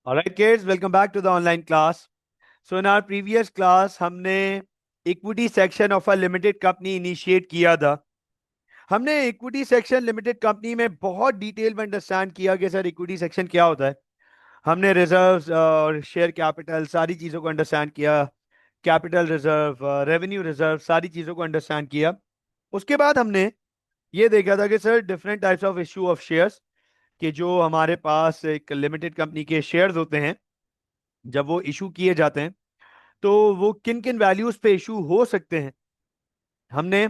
Alright kids, welcome back to the online class. So in our previous class हमने equity section of a limited company initiate किया था. हमने equity section limited company में बहुत detail में understand किया कि सर इक्विटी सेक्शन क्या होता है. हमने रिजर्व्स और शेयर कैपिटल सारी चीज़ों को अंडरस्टैंड किया. कैपिटल रिजर्व, रेवेन्यू रिजर्व, सारी चीज़ों को अंडरस्टैंड किया. उसके बाद हमने ये देखा था कि sir different types of issue of shares, कि जो हमारे पास एक लिमिटेड कंपनी के शेयर्स होते हैं जब वो इशू किए जाते हैं तो वो किन किन वैल्यूज पे इशू हो सकते हैं. हमने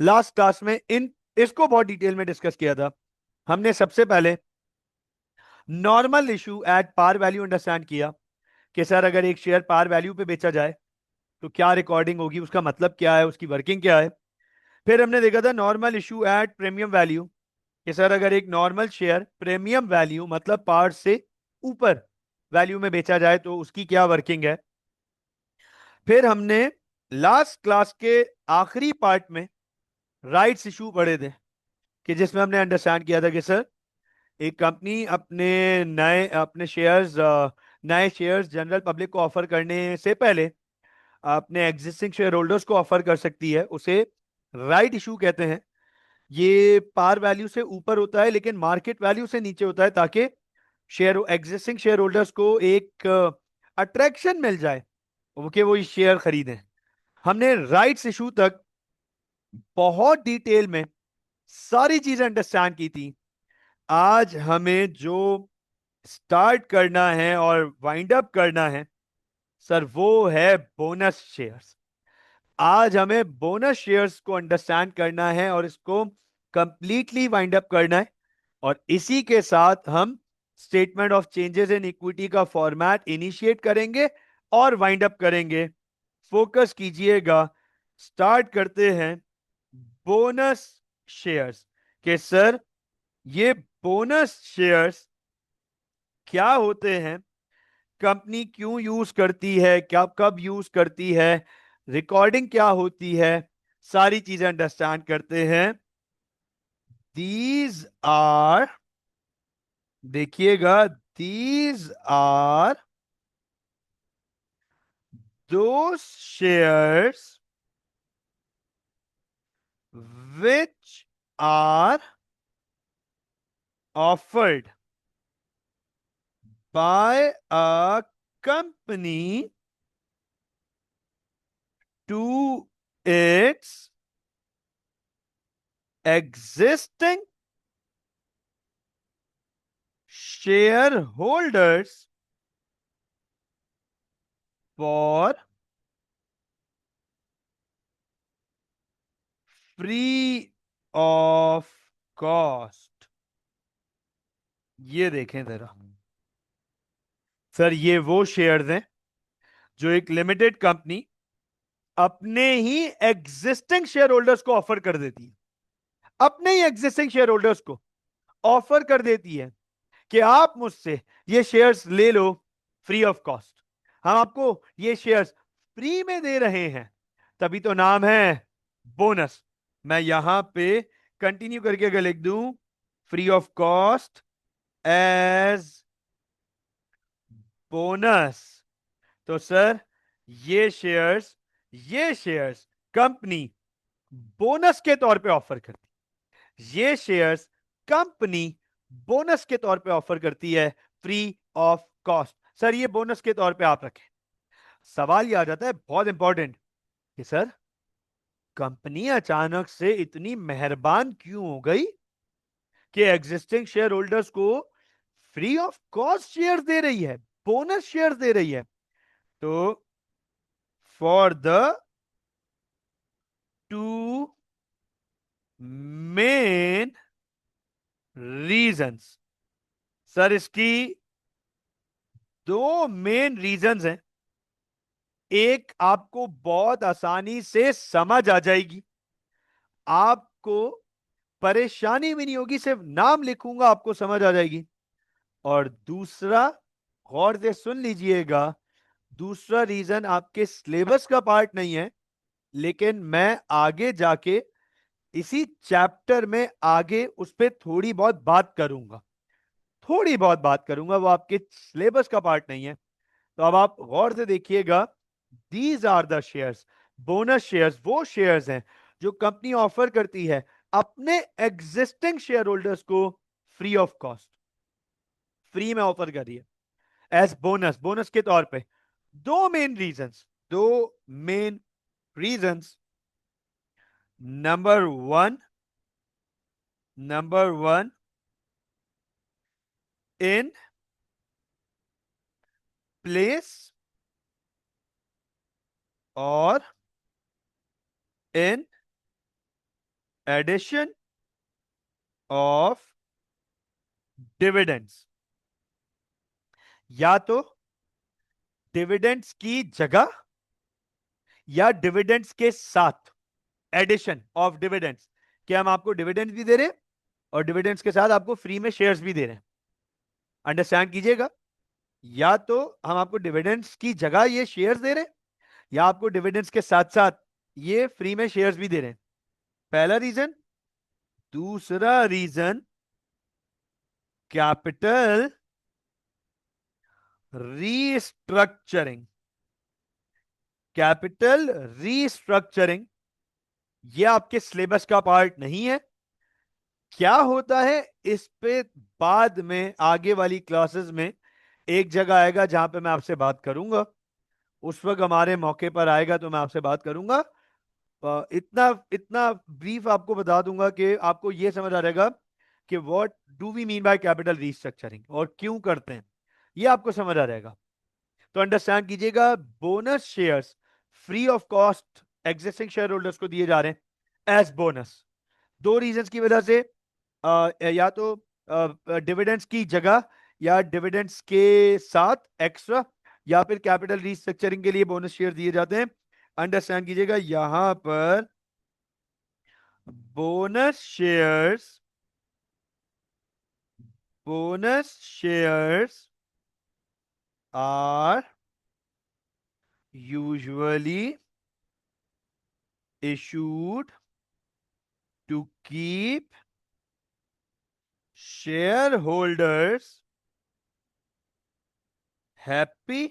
लास्ट क्लास में इन इसको बहुत डिटेल में डिस्कस किया था. हमने सबसे पहले normal issue at par value understand किया कि सर अगर एक शेयर पार वैल्यू पे बेचा जाए तो क्या रिकॉर्डिंग होगी, उसका मतलब क्या है, उसकी वर्किंग क्या है. फिर हमने देखा था normal issue at premium value, कि सर अगर एक नॉर्मल शेयर प्रीमियम वैल्यू मतलब पार से ऊपर वैल्यू में बेचा जाए तो उसकी क्या वर्किंग है. फिर हमने लास्ट क्लास के आखिरी पार्ट में राइट्स इशू पढ़े थे, कि जिसमें हमने अंडरस्टैंड किया था कि सर एक कंपनी नए शेयर्स जनरल पब्लिक को ऑफर करने से पहले अपने एग्जिस्टिंग शेयर होल्डर्स को ऑफर कर सकती है. उसे राइट इशू कहते हैं. ये पार वैल्यू से ऊपर होता है लेकिन मार्केट वैल्यू से नीचे होता है, ताकि शेयर एग्जिस्टिंग शेयर होल्डर्स को एक अट्रैक्शन मिल जाए कि वो ये शेयर खरीदें. हमने राइट्स इशू तक बहुत डिटेल में सारी चीजें अंडरस्टैंड की थी. आज हमें जो स्टार्ट करना है और वाइंड अप करना है सर वो है बोनस शेयर्स. आज हमें बोनस शेयर्स को अंडरस्टैंड करना है और इसको कंप्लीटली वाइंड अप करना है. और इसी के साथ हम statement of changes in equity का फॉर्मेट इनिशिएट करेंगे और वाइंड अप करेंगे. फोकस कीजिएगा. स्टार्ट करते हैं बोनस शेयर्स के सर ये बोनस शेयर्स क्या होते हैं, कंपनी क्यों यूज करती है, क्या कब यूज करती है, रिकॉर्डिंग क्या होती है, सारी चीजें अंडरस्टैंड करते हैं. दीज आर, देखिएगा, दीज आर दो shares which are offered by a company to its existing shareholders for free of cost. ये देखें जरा सर, ये वो शेयर्स हैं जो एक लिमिटेड कंपनी अपने ही एग्जिस्टिंग शेयर होल्डर्स को ऑफर कर देती है. अपने ही एग्जिस्टिंग शेयर होल्डर्स को ऑफर कर देती है कि आप मुझसे ये शेयर्स ले लो फ्री ऑफ कॉस्ट. हम आपको ये शेयर्स फ्री में दे रहे हैं, तभी तो नाम है बोनस. मैं यहां पे कंटिन्यू करके अगर लिख दूं free of cost as bonus, तो सर ये शेयर्स ये शेयर्स कंपनी बोनस के तौर पे ऑफर करती. ये शेयर्स कंपनी बोनस के तौर पे ऑफर करती है फ्री ऑफ कॉस्ट. सर ये बोनस के तौर पे आप रखें. सवाल ये आ जाता है बहुत इंपॉर्टेंट कि सर कंपनी अचानक से इतनी मेहरबान क्यों हो गई कि एग्जिस्टिंग शेयर होल्डर्स को फ्री ऑफ कॉस्ट शेयर दे रही है, बोनस शेयर दे रही है. तो for the two main reasons, sir इसकी दो मेन रीजंस हैं. एक आपको बहुत आसानी से समझ आ जाएगी, आपको परेशानी भी नहीं होगी, सिर्फ नाम लिखूंगा आपको समझ आ जाएगी. और दूसरा, गौर से सुन लीजिएगा, दूसरा रीजन आपके सिलेबस का पार्ट नहीं है, लेकिन मैं आगे जाके इसी चैप्टर में आगे उस पर थोड़ी बहुत बात करूंगा. थोड़ी बहुत बात करूंगा, वो आपके सिलेबस का पार्ट नहीं है। तो अब आप गौर से देखिएगा, these are the shares. Bonus shares वो शेयर्स हैं जो कंपनी ऑफर करती है अपने एग्जिस्टिंग शेयर होल्डर्स को फ्री ऑफ कॉस्ट, फ्री में ऑफर कर रही है एज बोनस, बोनस के तौर पे। दो मेन रीजंस, दो main reasons. Number one, number one, in place और इन एडिशन ऑफ डिविडेंड्स। या तो डिविडेंड्स की जगह या डिविडेंड्स के साथ, एडिशन ऑफ डिविडेंड्स, कि हम आपको डिविडेंड्स भी दे रहे हैं और डिविडेंड्स के साथ आपको फ्री में शेयर्स भी दे रहे हैं। अंडरस्टैंड कीजिएगा, या तो हम आपको डिविडेंड्स की जगह ये शेयर्स दे रहे हैं या आपको डिविडेंड्स के साथ साथ ये फ्री में शेयर्स भी दे रहे हैं। पहला रीजन। दूसरा reason, capital restructuring. Capital restructuring ये आपके सिलेबस का पार्ट नहीं है। क्या होता है इस पे बाद में आगे वाली क्लासेस में एक जगह आएगा जहां पे मैं आपसे बात करूंगा, उस वक्त हमारे मौके पर आएगा तो मैं आपसे बात करूंगा। इतना इतना ब्रीफ आपको बता दूंगा कि आपको यह समझ आ जाएगा कि what do we mean by capital restructuring और क्यों करते हैं, ये आपको समझ आ जाएगा। तो अंडरस्टैंड कीजिएगा, bonus shares free of cost existing share holders को दिए जा रहे हैं एज बोनस। दो रीजंस की वजह से, या तो डिविडेंड्स की जगह या डिविडेंड्स के साथ एक्स्ट्रा, या फिर कैपिटल रीस्ट्रक्चरिंग के लिए बोनस शेयर दिए जाते हैं। अंडरस्टैंड कीजिएगा, यहां पर bonus shares, bonus shares are usually issued to keep shareholders happy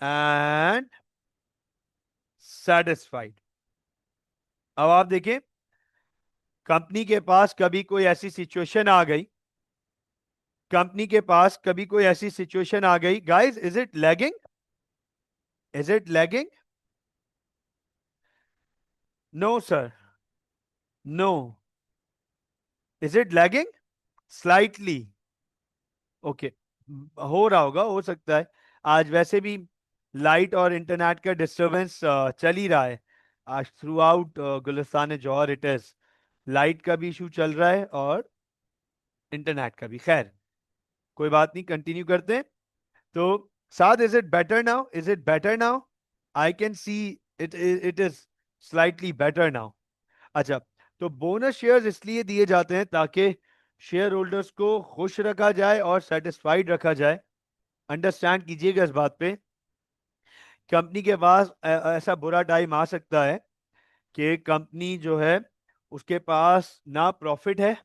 and satisfied। अब आप देखें, कंपनी के पास कभी कोई ऐसी सिचुएशन आ गई, कंपनी के पास कभी कोई ऐसी सिचुएशन आ गई, guys is it lagging, is it lagging? No sir, no. Is it lagging? Slightly, okay. हो रहा होगा, हो सकता है। आज वैसे भी लाइट और इंटरनेट का डिस्टरबेंस चल ही रहा है आज throughout Gulistan Jauhar. It is light का भी इशू चल रहा है और इंटरनेट का भी। खैर कोई बात नहीं, कंटिन्यू करते हैं। तो साथ, is it better now? Is it better now? I can see it is slightly better now. अच्छा, तो बोनस शेयर्स इसलिए दिए जाते हैं ताकि शेयर होल्डर्स को खुश रखा जाए और सेटिस्फाइड रखा जाए। अंडरस्टैंड कीजिएगा इस बात पे, कंपनी के पास ऐसा बुरा टाइम आ सकता है कि कंपनी जो है उसके पास ना प्रॉफिट है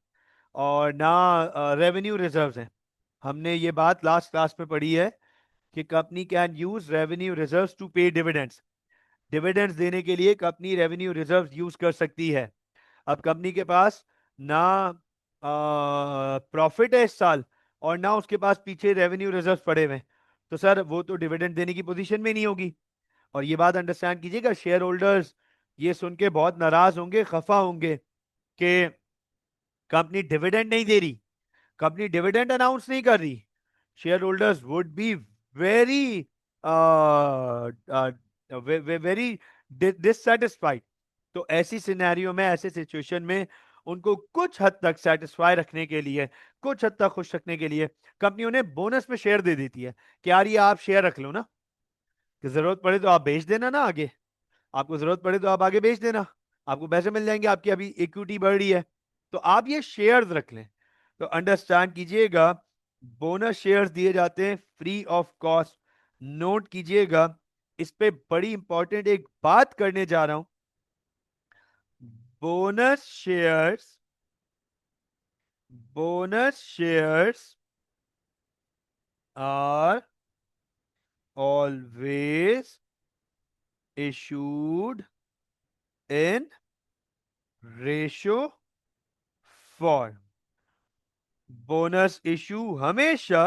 और ना रेवेन्यू रिजर्व्स हैं। हमने ये बात लास्ट क्लास में पढ़ी है कि company can use revenue reserves to pay dividends. Dividends देने के लिए कंपनी रेवेन्यू रिजर्व्स यूज कर सकती है। अब कंपनी के पास ना प्रॉफिट है इस साल और ना उसके पास पीछे रेवेन्यू रिजर्व्स पड़े हुए हैं, तो सर वो तो डिविडेंड देने की पोजीशन में नहीं होगी। और ये बात अंडरस्टैंड कीजिएगा, शेयर होल्डर्स ये सुन के बहुत नाराज होंगे, खफा होंगे कि कंपनी डिविडेंड नहीं दे रही, कंपनी डिविडेंड अनाउंस नहीं कर रही। Share holders would be very very dissatisfied. तो ऐसी सिनेरियो में, ऐसे सिचुएशन में उनको कुछ हद तक सेटिस्फाई रखने के लिए, कुछ हद तक खुश रखने के लिए कंपनी उन्हें बोनस में शेयर दे देती है कि यार ये आप शेयर रख लो ना, कि जरूरत पड़े तो आप बेच देना ना आगे, आपको जरूरत पड़े तो आप आगे बेच देना, आपको पैसे मिल जाएंगे, आपकी अभी इक्विटी बढ़ रही है, तो आप ये शेयर्स रख लें। तो अंडरस्टैंड कीजिएगा, बोनस शेयर्स दिए जाते हैं फ्री ऑफ कॉस्ट। नोट कीजिएगा, इस पे बड़ी इंपॉर्टेंट एक बात करने जा रहा हूं। Bonus shares bonus shares are always issued in ratio form. Bonus issue हमेशा,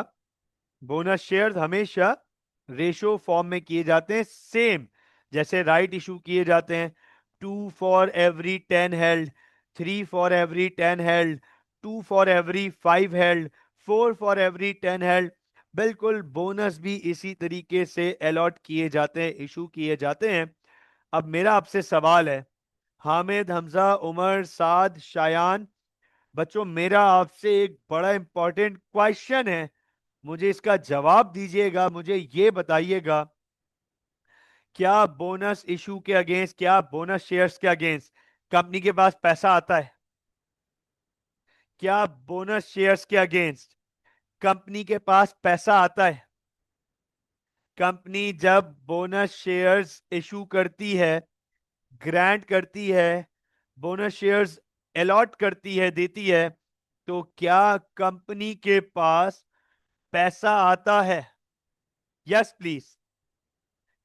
बोनस शेयर्स हमेशा रेशो फॉर्म में किए जाते हैं, सेम जैसे राइट इशू किए जाते हैं, 2 for every 10 held, 3 for every 10 held, 2 for every 5 held, 4 for every 10 held. बिल्कुल बोनस भी इसी तरीके से अलॉट किए जाते हैं, इशू किए जाते हैं. अब मेरा आपसे सवाल है, हामिद, हमजा, उमर, साद, शायान, बच्चों मेरा आपसे एक बड़ा इंपॉर्टेंट क्वेश्चन है, मुझे इसका जवाब दीजिएगा. मुझे ये बताइएगा, क्या बोनस इशू के अगेंस्ट, क्या बोनस शेयर्स के अगेंस्ट कंपनी के पास पैसा आता है? क्या बोनस शेयर्स के अगेंस्ट कंपनी के पास पैसा आता है? कंपनी जब बोनस शेयर्स इशू करती है, ग्रांट करती है, बोनस शेयर्स अलॉट करती है, देती है, तो क्या कंपनी के पास पैसा आता है? Yes please.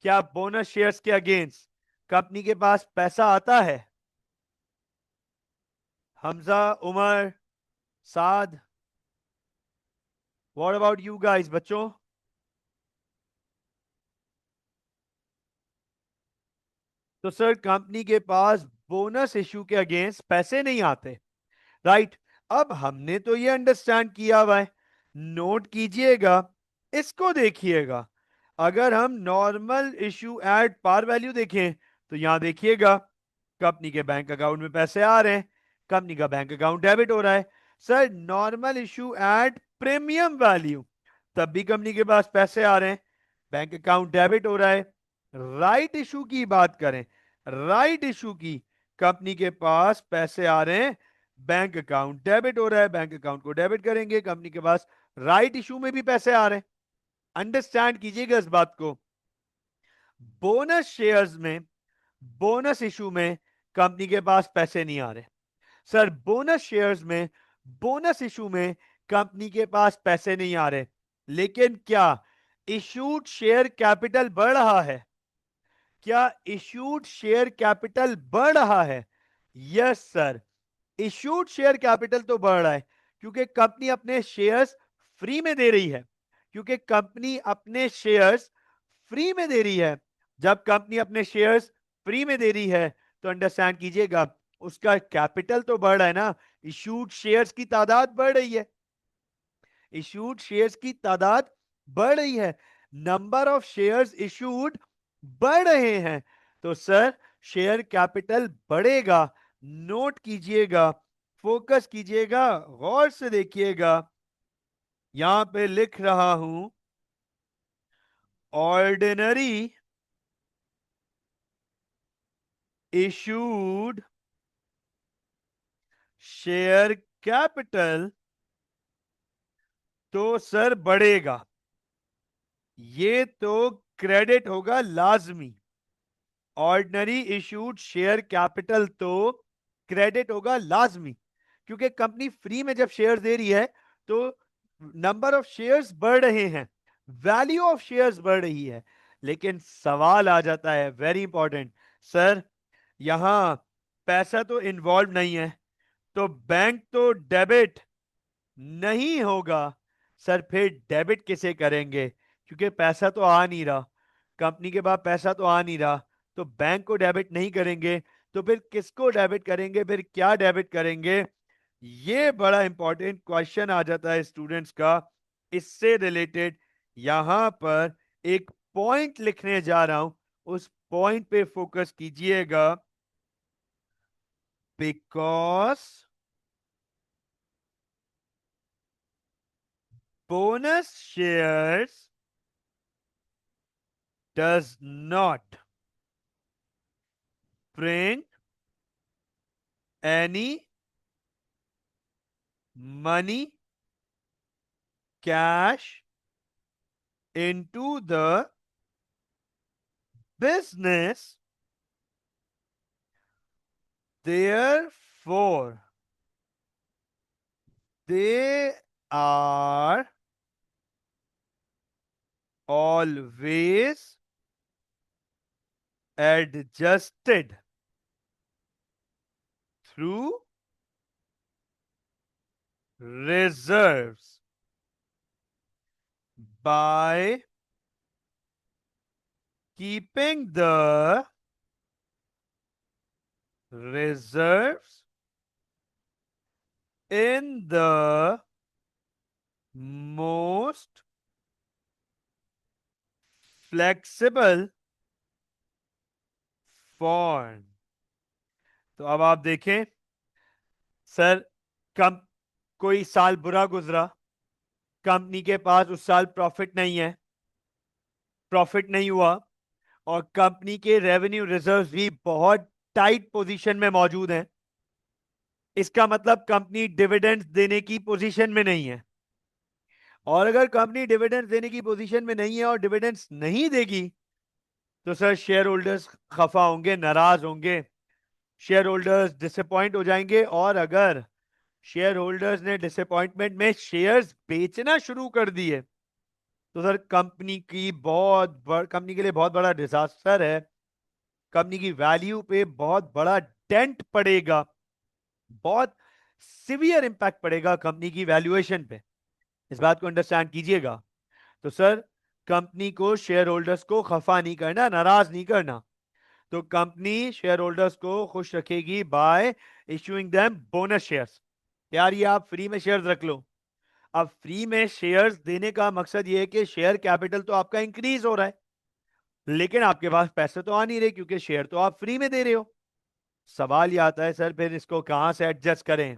क्या बोनस शेयर्स के अगेंस्ट कंपनी के पास पैसा आता है? हमजा, उमर, साद, व्हाट अबाउट यू गाइस बच्चों? तो सर कंपनी के पास बोनस इशू के अगेंस्ट पैसे नहीं आते, राइट? अब हमने तो ये अंडरस्टैंड किया हुआ है, नोट कीजिएगा, इसको देखिएगा. अगर हम normal issue at par value देखें तो यहां देखिएगा, कंपनी के बैंक अकाउंट में पैसे आ रहे हैं, कंपनी का बैंक अकाउंट डेबिट हो रहा है. Sir normal issue at premium value, तब भी कंपनी के पास पैसे आ रहे हैं, बैंक अकाउंट डेबिट हो रहा है. राइट इशू की बात करें, राइट इशू की, कंपनी के पास पैसे आ रहे हैं, बैंक अकाउंट डेबिट हो रहा है, बैंक अकाउंट को डेबिट करेंगे, कंपनी के पास राइट इशू में भी पैसे आ रहे हैं. अंडरस्टैंड कीजिएगा इस बात को. बोनस शेयर्स में, बोनस इशू में कंपनी के पास पैसे नहीं आ रहे. सर बोनस शेयर्स में, बोनस इशू में कंपनी के पास पैसे नहीं आ रहे, लेकिन क्या इशूड शेयर कैपिटल बढ़ रहा है? क्या इशूड शेयर कैपिटल बढ़ रहा है? Yes sir, issued share capital तो बढ़ रहा है, क्योंकि कंपनी अपने शेयर्स फ्री में दे रही है, क्योंकि कंपनी अपने शेयर्स फ्री में दे रही है. जब कंपनी अपने शेयर्स फ्री में दे रही है तो अंडरस्टैंड कीजिएगा, उसका कैपिटल तो बढ़ रहा है ना, इशूड शेयर्स की तादाद बढ़ रही है, इशूड शेयर्स की तादाद बढ़ रही है, नंबर ऑफ शेयर्स इशूड बढ़ रहे हैं, तो सर शेयर कैपिटल बढ़ेगा. नोट कीजिएगा, फोकस कीजिएगा, गौर से देखिएगा, यहां पे लिख रहा हूं, ऑर्डिनरी इशूड शेयर कैपिटल तो सर बढ़ेगा, ये तो क्रेडिट होगा लाजमी. ऑर्डिनरी इशूड शेयर कैपिटल तो क्रेडिट होगा लाजमी, क्योंकि कंपनी फ्री में जब शेयर दे रही है तो नंबर ऑफ शेयर्स बढ़ रहे हैं, वैल्यू ऑफ शेयर्स बढ़ रही है. लेकिन सवाल आ जाता है, वेरी इंपॉर्टेंट, सर यहां पैसा तो इन्वॉल्व नहीं है, तो बैंक तो डेबिट नहीं होगा. सर फिर डेबिट किसे करेंगे, क्योंकि पैसा तो आ नहीं रहा, कंपनी के पास पैसा तो आ नहीं रहा, तो बैंक को डेबिट नहीं करेंगे, तो फिर किसको डेबिट करेंगे, फिर क्या डेबिट करेंगे? ये बड़ा इंपॉर्टेंट क्वेश्चन आ जाता है स्टूडेंट्स का. इससे रिलेटेड यहां पर एक पॉइंट लिखने जा रहा हूं, उस पॉइंट पे फोकस कीजिएगा. Because bonus shares does not bring any money, cash into the business, therefore they are always adjusted through reserves by keeping the reserves in the most flexible form। तो अब आप देखें सर, कम कोई साल बुरा गुजरा, कंपनी के पास उस साल प्रॉफिट नहीं है, प्रॉफिट नहीं हुआ, और कंपनी के रेवेन्यू रिजर्व्स भी बहुत टाइट पोजीशन में मौजूद हैं। इसका मतलब कंपनी डिविडेंड्स देने की पोजीशन में नहीं है। और अगर कंपनी डिविडेंड्स देने की पोजीशन में नहीं है और डिविडेंड्स नहीं देगी, तो सर शेयर होल्डर्स खफा होंगे, नाराज होंगे, शेयर होल्डर्स डिसअपॉइंट हो जाएंगे। और अगर शेयर होल्डर्स ने डिसअपॉइंटमेंट में शेयर्स बेचना शुरू कर दिए, तो सर कंपनी के लिए बहुत बड़ा डिजास्टर है। कंपनी की वैल्यू पे बहुत बड़ा डेंट पड़ेगा, बहुत सिवियर इंपैक्ट पड़ेगा कंपनी की वैल्यूएशन पे। इस बात को अंडरस्टैंड कीजिएगा। तो सर कंपनी को शेयर होल्डर्स को खफा नहीं करना, नाराज नहीं करना। तो कंपनी शेयर होल्डर्स को खुश रखेगी bye issuing them bonus shares. यार ये आप फ्री में शेयर्स रख लो। अब फ्री में शेयर्स देने का मकसद ये है कि शेयर कैपिटल तो आपका इंक्रीज हो रहा है, लेकिन आपके पास पैसे तो आ नहीं रहे क्योंकि शेयर तो आप फ्री में दे रहे हो। सवाल ये आता है सर फिर इसको कहां से एडजस्ट करें,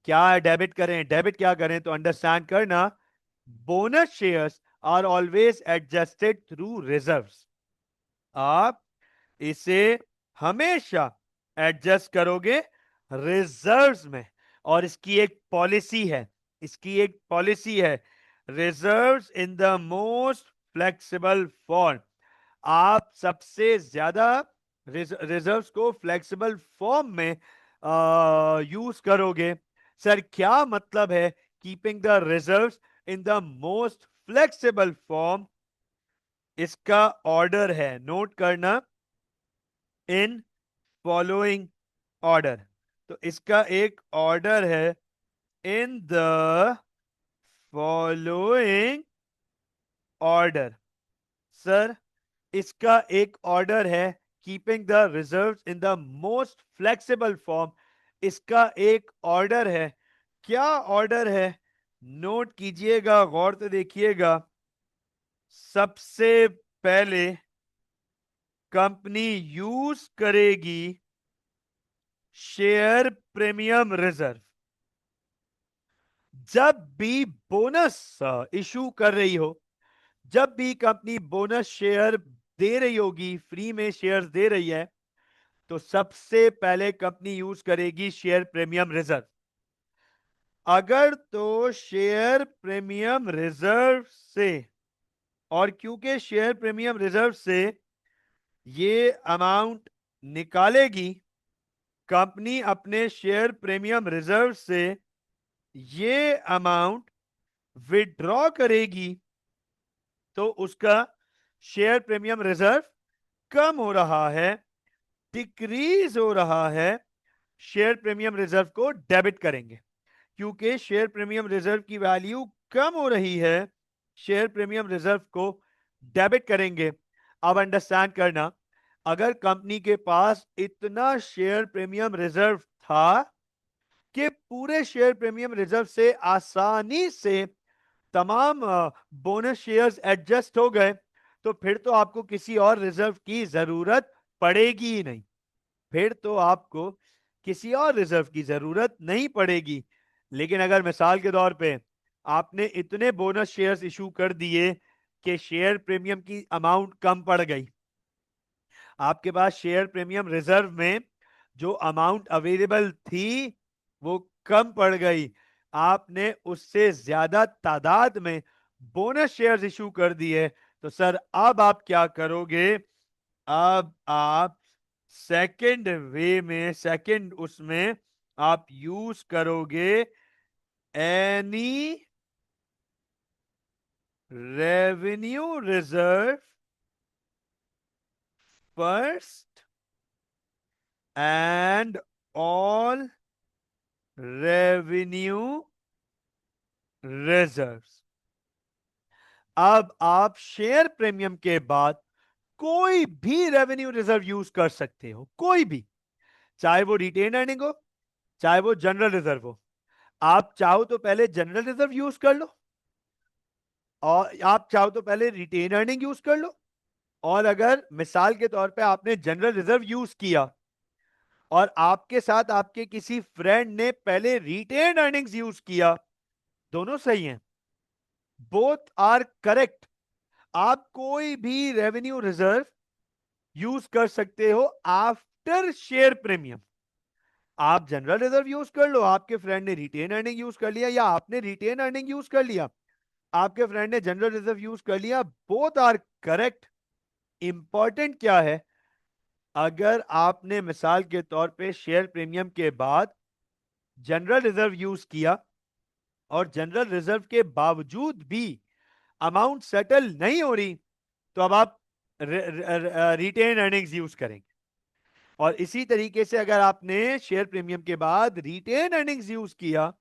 क्या डेबिट करें, डेबिट क्या करें? तो अंडरस्टैंड करना, bonus shares are always adjusted through reserves. आप इसे हमेशा एडजस्ट करोगे रिजर्व्स में, और इसकी एक पॉलिसी है, इसकी एक पॉलिसी है, reserves in the most flexible form. आप सबसे ज्यादा रिजर्व्स को फ्लेक्सिबल फॉर्म में यूज करोगे। सर क्या मतलब है keeping the reserves in the most flexible form? इसका ऑर्डर है, नोट करना, इन फॉलोइंग ऑर्डर। तो इसका एक ऑर्डर है, in the following order. Sir इसका एक ऑर्डर है, keeping the reserves in the most flexible form. इसका एक ऑर्डर है, क्या ऑर्डर है? नोट कीजिएगा, गौर से देखिएगा। सबसे पहले कंपनी यूज करेगी शेयर प्रीमियम रिजर्व। जब भी बोनस इशू कर रही हो, जब भी कंपनी बोनस शेयर दे रही होगी, फ्री में शेयर्स दे रही है, तो सबसे पहले कंपनी यूज करेगी शेयर प्रीमियम रिजर्व। अगर तो शेयर प्रीमियम रिजर्व से, और क्योंकि शेयर प्रीमियम रिजर्व से ये अमाउंट निकालेगी, कंपनी अपने शेयर प्रीमियम रिजर्व से ये अमाउंट विड्रॉ करेगी, तो उसका शेयर प्रीमियम रिजर्व कम हो रहा है, डिक्रीज हो रहा है। शेयर प्रीमियम रिजर्व को डेबिट करेंगे, क्योंकि शेयर प्रीमियम रिजर्व की वैल्यू कम हो रही है, शेयर प्रीमियम रिजर्व को डेबिट करेंगे। अब अंडरस्टैंड करना, अगर कंपनी के पास इतना शेयर प्रीमियम रिजर्व था कि पूरे शेयर प्रीमियम रिजर्व से आसानी से तमाम बोनस शेयर्स एडजस्ट हो गए, तो फिर तो आपको किसी और रिजर्व की जरूरत पड़ेगी ही नहीं, फिर तो आपको किसी और रिजर्व की जरूरत नहीं पड़ेगी। लेकिन अगर मिसाल के तौर पे आपने इतने बोनस शेयर्स इशू कर दिए कि शेयर प्रीमियम की अमाउंट कम पड़ गई, आपके पास शेयर प्रीमियम रिजर्व में जो अमाउंट अवेलेबल थी वो कम पड़ गई, आपने उससे ज्यादा तादाद में बोनस शेयर्स इशू कर दिए, तो सर अब आप क्या करोगे? अब आप सेकंड वे में, सेकंड उसमें आप यूज करोगे any revenue reserve first and all revenue reserves। अब आप शेयर प्रीमियम के बाद कोई भी रेवेन्यू रिजर्व यूज कर सकते हो, कोई भी, चाहे वो रिटेन अर्निंग हो, चाहे वो जनरल रिजर्व हो। आप चाहो तो पहले जनरल रिजर्व यूज कर लो, और आप चाहो तो पहले रिटेन अर्निंग यूज कर लो। और अगर मिसाल के तौर पे आपने जनरल रिजर्व यूज किया और आपके साथ आपके किसी फ्रेंड ने पहले रिटेन अर्निंग्स यूज किया, दोनों सही हैं, बोथ आर करेक्ट। आप कोई भी रेवेन्यू रिजर्व यूज कर सकते हो आफ्टर शेयर प्रीमियम। आप जनरल रिजर्व यूज कर लो, आपके फ्रेंड ने रिटेन अर्निंग यूज कर लिया, या आपने रिटेन अर्निंग यूज कर लिया, आपके फ्रेंड ने जनरल रिजर्व यूज कर लिया, बोथ आर करेक्ट। इंपॉर्टेंट क्या है, अगर आपने मिसाल के तौर पे शेयर प्रीमियम के बाद जनरल रिजर्व यूज किया और जनरल रिजर्व के बावजूद भी अमाउंट सेटल नहीं हो रही, तो अब आप रिटेन अर्निंग्स यूज करेंगे। और इसी तरीके से अगर आपने शेयर प्रीमियम के बाद रिटेन अर्निंग्स यूज किया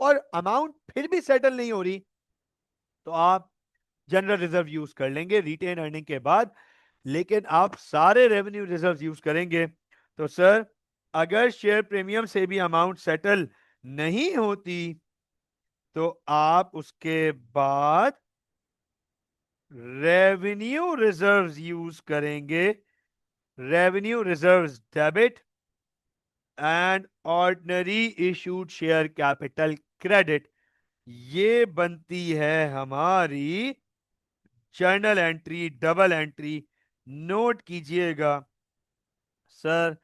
और अमाउंट फिर भी सेटल नहीं हो रही, तो आप जनरल रिजर्व यूज कर लेंगे रिटेन अर्निंग के बाद। लेकिन आप सारे रेवेन्यू रिजर्व यूज करेंगे तो सर, अगर शेयर प्रीमियम से भी अमाउंट सेटल नहीं होती, तो आप उसके बाद रेवेन्यू रिजर्व्स यूज करेंगे, revenue reserves debit and ordinary issued share capital credit. ये बनती है हमारी journal entry, double entry. Note कीजिएगा सर,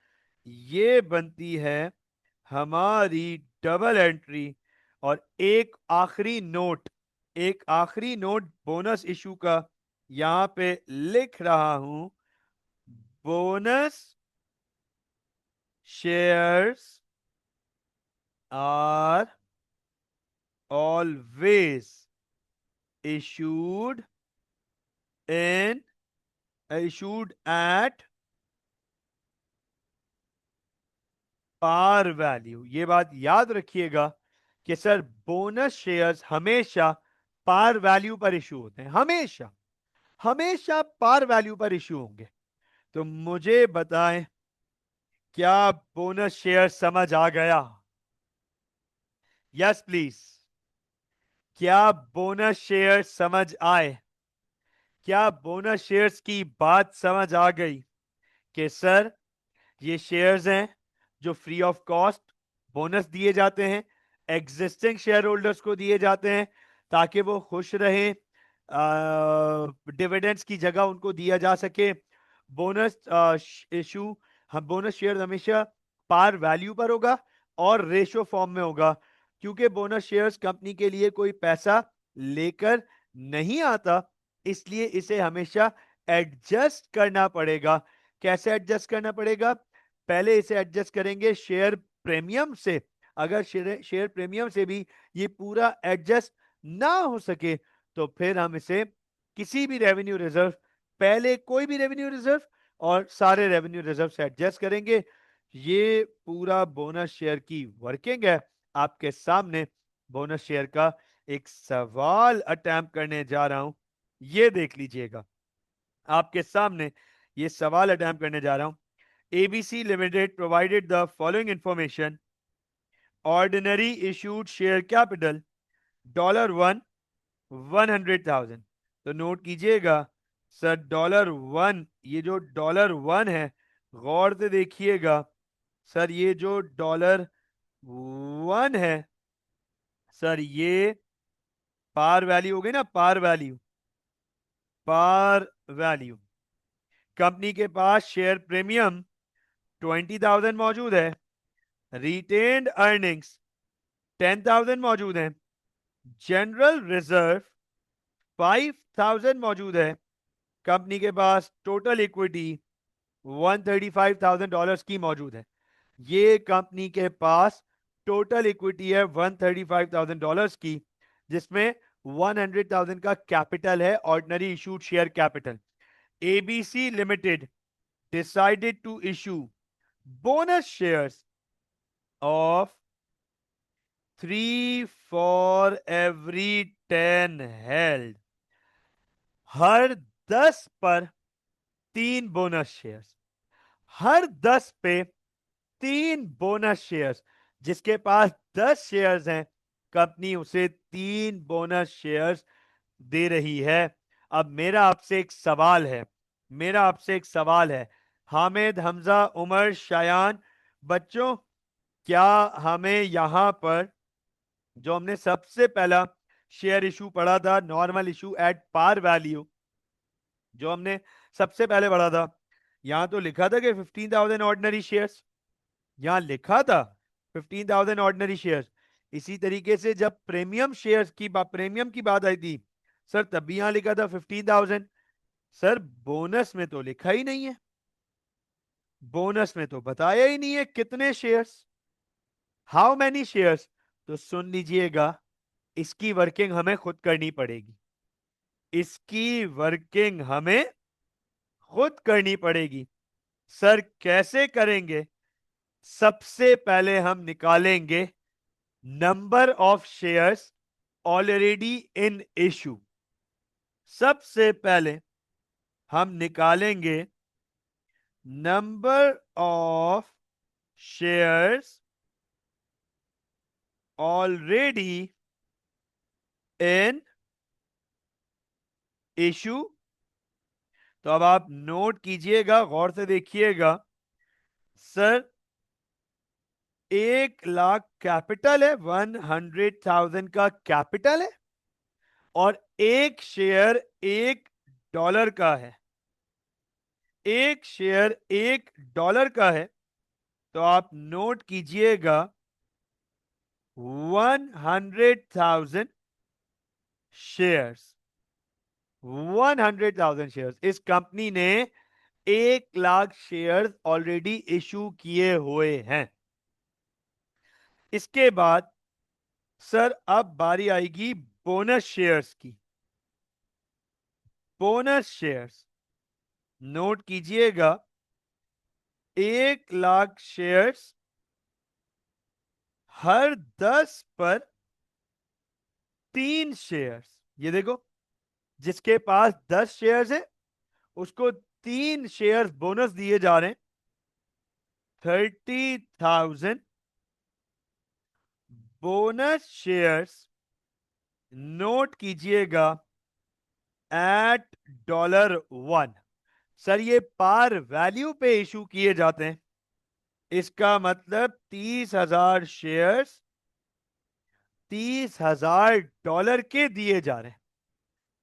ये बनती है हमारी डबल एंट्री। और एक आखिरी नोट, एक आखिरी नोट बोनस इशू का यहां पे लिख रहा हूं। Bonus shares are always issued in issued at par value. ये बात याद रखिएगा कि सर, बोनस शेयर्स हमेशा पार वैल्यू पर इशू होते हैं, हमेशा, हमेशा पार वैल्यू पर इशू होंगे। तो मुझे बताएं, क्या बोनस शेयर समझ आ गया? Yes please. क्या बोनस शेयर समझ आए? क्या बोनस शेयर्स की बात समझ आ गई कि सर, ये शेयर्स हैं जो फ्री ऑफ कॉस्ट बोनस दिए जाते हैं, एग्जिस्टिंग शेयर होल्डर्स को दिए जाते हैं ताकि वो खुश रहें, डिविडेंड्स की जगह उनको दिया जा सके। बोनस इशू, हम बोनस शेयर हमेशा पार वैल्यू पर होगा और रेशो फॉर्म में होगा, क्योंकि बोनस शेयर्स कंपनी के लिए कोई पैसा लेकर नहीं आता, इसलिए इसे हमेशा एडजस्ट करना पड़ेगा। कैसे एडजस्ट करना पड़ेगा? पहले इसे एडजस्ट करेंगे शेयर प्रीमियम से। अगर शेयर प्रीमियम से भी ये पूरा एडजस्ट ना हो सके, तो फिर हम इसे किसी भी रेवेन्यू रिजर्व, पहले कोई भी रेवेन्यू रिजर्व और सारे रेवेन्यू रिजर्व से एडजस्ट करेंगे। ये पूरा बोनस शेयर की वर्किंग है। आपके सामने बोनस शेयर का एक सवाल अटेम्प्ट करने जा रहा हूं, ये देख लीजिएगा। आपके सामने ये सवाल अटेम्प्ट करने जा रहा हूं। ABC Limited provided the following information: ordinary issued share capital $1, 100,000। तो नोट कीजिएगा सर, $1, ये जो $1 है, गौर से देखिएगा सर, ये जो $1 है सर, ये पार वैल्यू हो गई ना, par value, par value. Company के पास शेयर प्रीमियम 20,000 मौजूद है, रिटेन्ड अर्निंग्स 10,000 मौजूद है, जनरल रिजर्व 5,000 मौजूद है, कंपनी के पास टोटल इक्विटी $135,000 की मौजूद है। ये कंपनी के पास टोटल इक्विटी है $135,000 की, जिसमें 100,000 का कैपिटल है, ordinary issued share capital. ABC limited decided to issue bonus shares of 3 for every 10 held। हर 10 पर 3 बोनस शेयर्स, हर 10 पे 3 बोनस शेयर्स। जिसके पास 10 शेयर्स हैं, कंपनी उसे 3 बोनस शेयर्स दे रही है। अब मेरा आपसे एक सवाल है, मेरा आपसे एक सवाल है, हामिद, हमजा, उमर, शायान, बच्चों, क्या हमें यहां पर जो हमने सबसे पहला शेयर इशू पढ़ा था, normal issue at par value, जो हमने सबसे पहले पढ़ा था, यहां तो लिखा था कि 15,000 ऑर्डिनरी शेयर्स, यहां लिखा था 15,000 ऑर्डिनरी शेयर्स। इसी तरीके से जब प्रीमियम की बात आई थी सर, तब भी यहां लिखा था 15,000। सर बोनस में तो लिखा ही नहीं है, बोनस में तो बताया ही नहीं है कितने शेयर्स, हाउ मैनी शेयर्स। तो सुन लीजिएगा, इसकी वर्किंग हमें खुद करनी पड़ेगी, इसकी वर्किंग हमें खुद करनी पड़ेगी। सर कैसे करेंगे? सबसे पहले हम निकालेंगे number of shares already in issue. सबसे पहले हम निकालेंगे number of shares already in issue. तो अब आप नोट कीजिएगा, गौर से देखिएगा। सर 1 लाख कैपिटल है, 100,000 का कैपिटल है, और एक शेयर $1 का है, एक शेयर $1 का है। तो आप नोट कीजिएगा 100,000 शेयर्स, 100,000 शेयर्स। इस कंपनी ने 1 लाख शेयर्स ऑलरेडी इशू किए हुए हैं। इसके बाद सर अब बारी आएगी बोनस शेयर्स की। बोनस शेयर्स नोट कीजिएगा, 1 लाख शेयर्स, हर 10 पर 3 शेयर्स। ये देखो, जिसके पास 10 शेयर्स है उसको 3 शेयर्स बोनस दिए जा रहे हैं। 30,000 बोनस शेयर्स नोट कीजिएगा एट $1। सर ये पार वैल्यू पे इशू किए जाते हैं, इसका मतलब 30,000 शेयर्स $30,000 के दिए जा रहे हैं।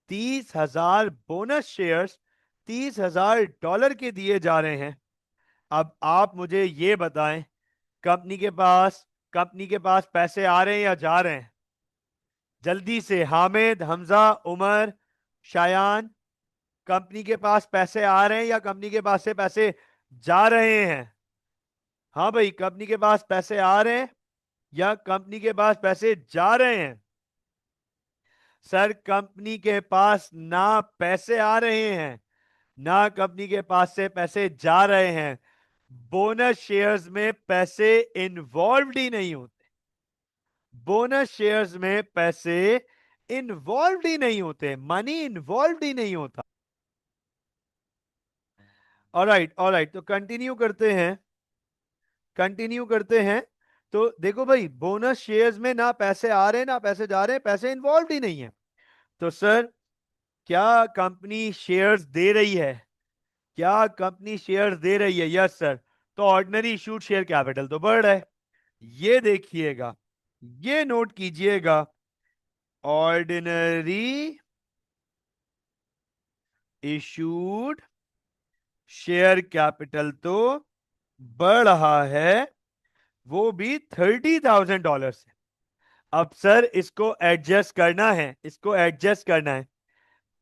30,000 बोनस शेयर्स $30,000 के दिए जा रहे हैं। अब आप मुझे ये बताएं, कंपनी के पास पैसे आ रहे हैं या जा रहे हैं? जल्दी से हामिद, हमजा, उमर, शायान, कंपनी के पास पैसे आ रहे हैं या कंपनी के पास से पैसे जा रहे हैं? हाँ भाई, कंपनी के पास पैसे आ रहे हैं या कंपनी के पास पैसे जा रहे हैं? सर कंपनी के पास ना पैसे आ रहे हैं, ना कंपनी के पास से पैसे जा रहे हैं। बोनस शेयर्स में पैसे इन्वॉल्व ही नहीं होते, बोनस शेयर्स में पैसे इन्वॉल्व ही नहीं होते, मनी इन्वॉल्व ही नहीं होता। ऑलराइट ऑलराइट, तो कंटिन्यू करते हैं, कंटिन्यू करते हैं। तो देखो भाई, बोनस शेयर्स में ना पैसे आ रहे हैं ना पैसे जा रहे हैं, पैसे इन्वॉल्व ही नहीं है। तो सर क्या कंपनी शेयर्स दे रही है? क्या कंपनी शेयर्स दे रही है? Yes sir. तो ऑर्डिनरी इशूड शेयर कैपिटल तो बढ़ रहा है। ये देखिएगा, ये नोट कीजिएगा, ऑर्डिनरी इशूड शेयर कैपिटल तो बढ़ रहा है, वो भी $30,000 से। अब सर इसको एडजस्ट करना है, इसको एडजस्ट करना है।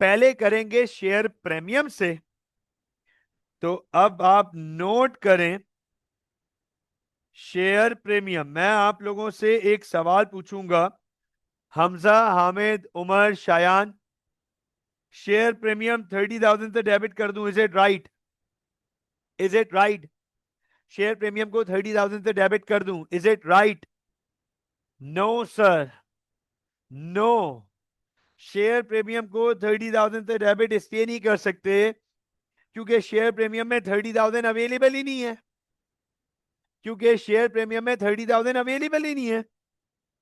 पहले करेंगे शेयर प्रीमियम से। तो अब आप नोट करें, शेयर प्रीमियम, मैं आप लोगों से एक सवाल पूछूंगा, हमजा, हामिद, उमर, शायान, शेयर प्रीमियम 30,000 से डेबिट कर दूं, is it right? Is it right? Share premium को 30,000 से डेबिट कर दूं, is it right? No sir, no. Share premium को 30,000 से डेबिट इसलिए नहीं कर सकते क्योंकि शेयर प्रीमियम में 30,000 अवेलेबल ही नहीं है, क्योंकि शेयर प्रीमियम में 30,000 अवेलेबल ही नहीं है।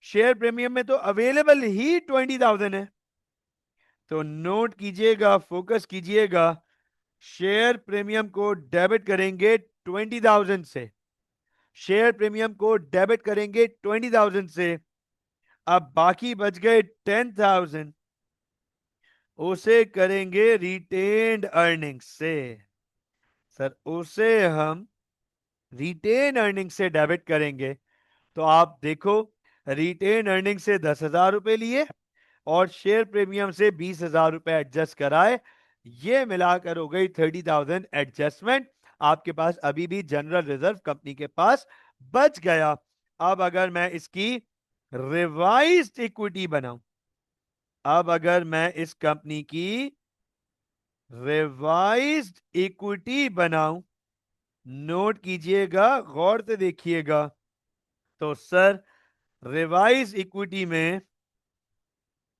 शेयर प्रीमियम में तो अवेलेबल ही 20,000 है। तो नोट कीजिएगा, फोकस कीजिएगा, शेयर प्रीमियम को डेबिट करेंगे 20,000 से, शेयर प्रीमियम को डेबिट करेंगे 20,000 से। अब बाकी बच गए 10,000, उसे करेंगे रिटेन्ड अर्निंग से। सर उसे हम रिटेन अर्निंग से डेबिट करेंगे। तो आप देखो, रिटेन अर्निंग से 10,000 रुपए लिए और शेयर प्रीमियम से 20,000 रुपए एडजस्ट कराए, ये मिलाकर हो गई 30,000 एडजस्टमेंट। आपके पास अभी भी जनरल रिजर्व कंपनी के पास बच गया। अब अगर मैं इसकी रिवाइज्ड इक्विटी बनाऊं, अब अगर मैं इस कंपनी की रिवाइज्ड इक्विटी बनाऊं, नोट कीजिएगा, गौर से देखिएगा, तो सर रिवाइज इक्विटी में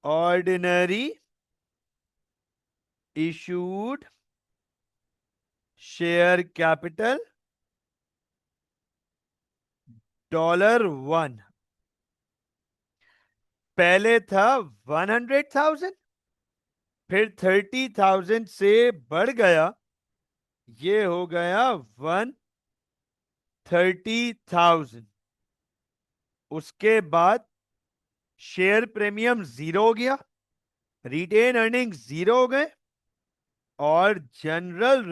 ऑर्डिनरी इशूड शेयर कैपिटल $1, पहले था 100,000, फिर 30,000 से बढ़ गया, ये हो गया 130,000। उसके बाद शेयर प्रीमियम जीरो हो गया, रिटेन अर्निंग जीरो हो गए, और जनरल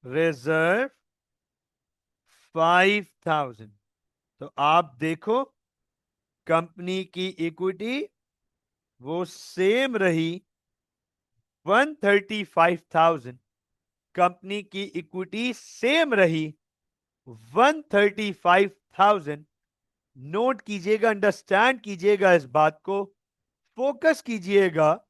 रिजर्व 5,000। तो आप देखो, कंपनी की इक्विटी वो सेम रही 135,000, कंपनी की इक्विटी सेम रही 135,000। नोट कीजिएगा, अंडरस्टैंड कीजिएगा इस बात को, फोकस कीजिएगा,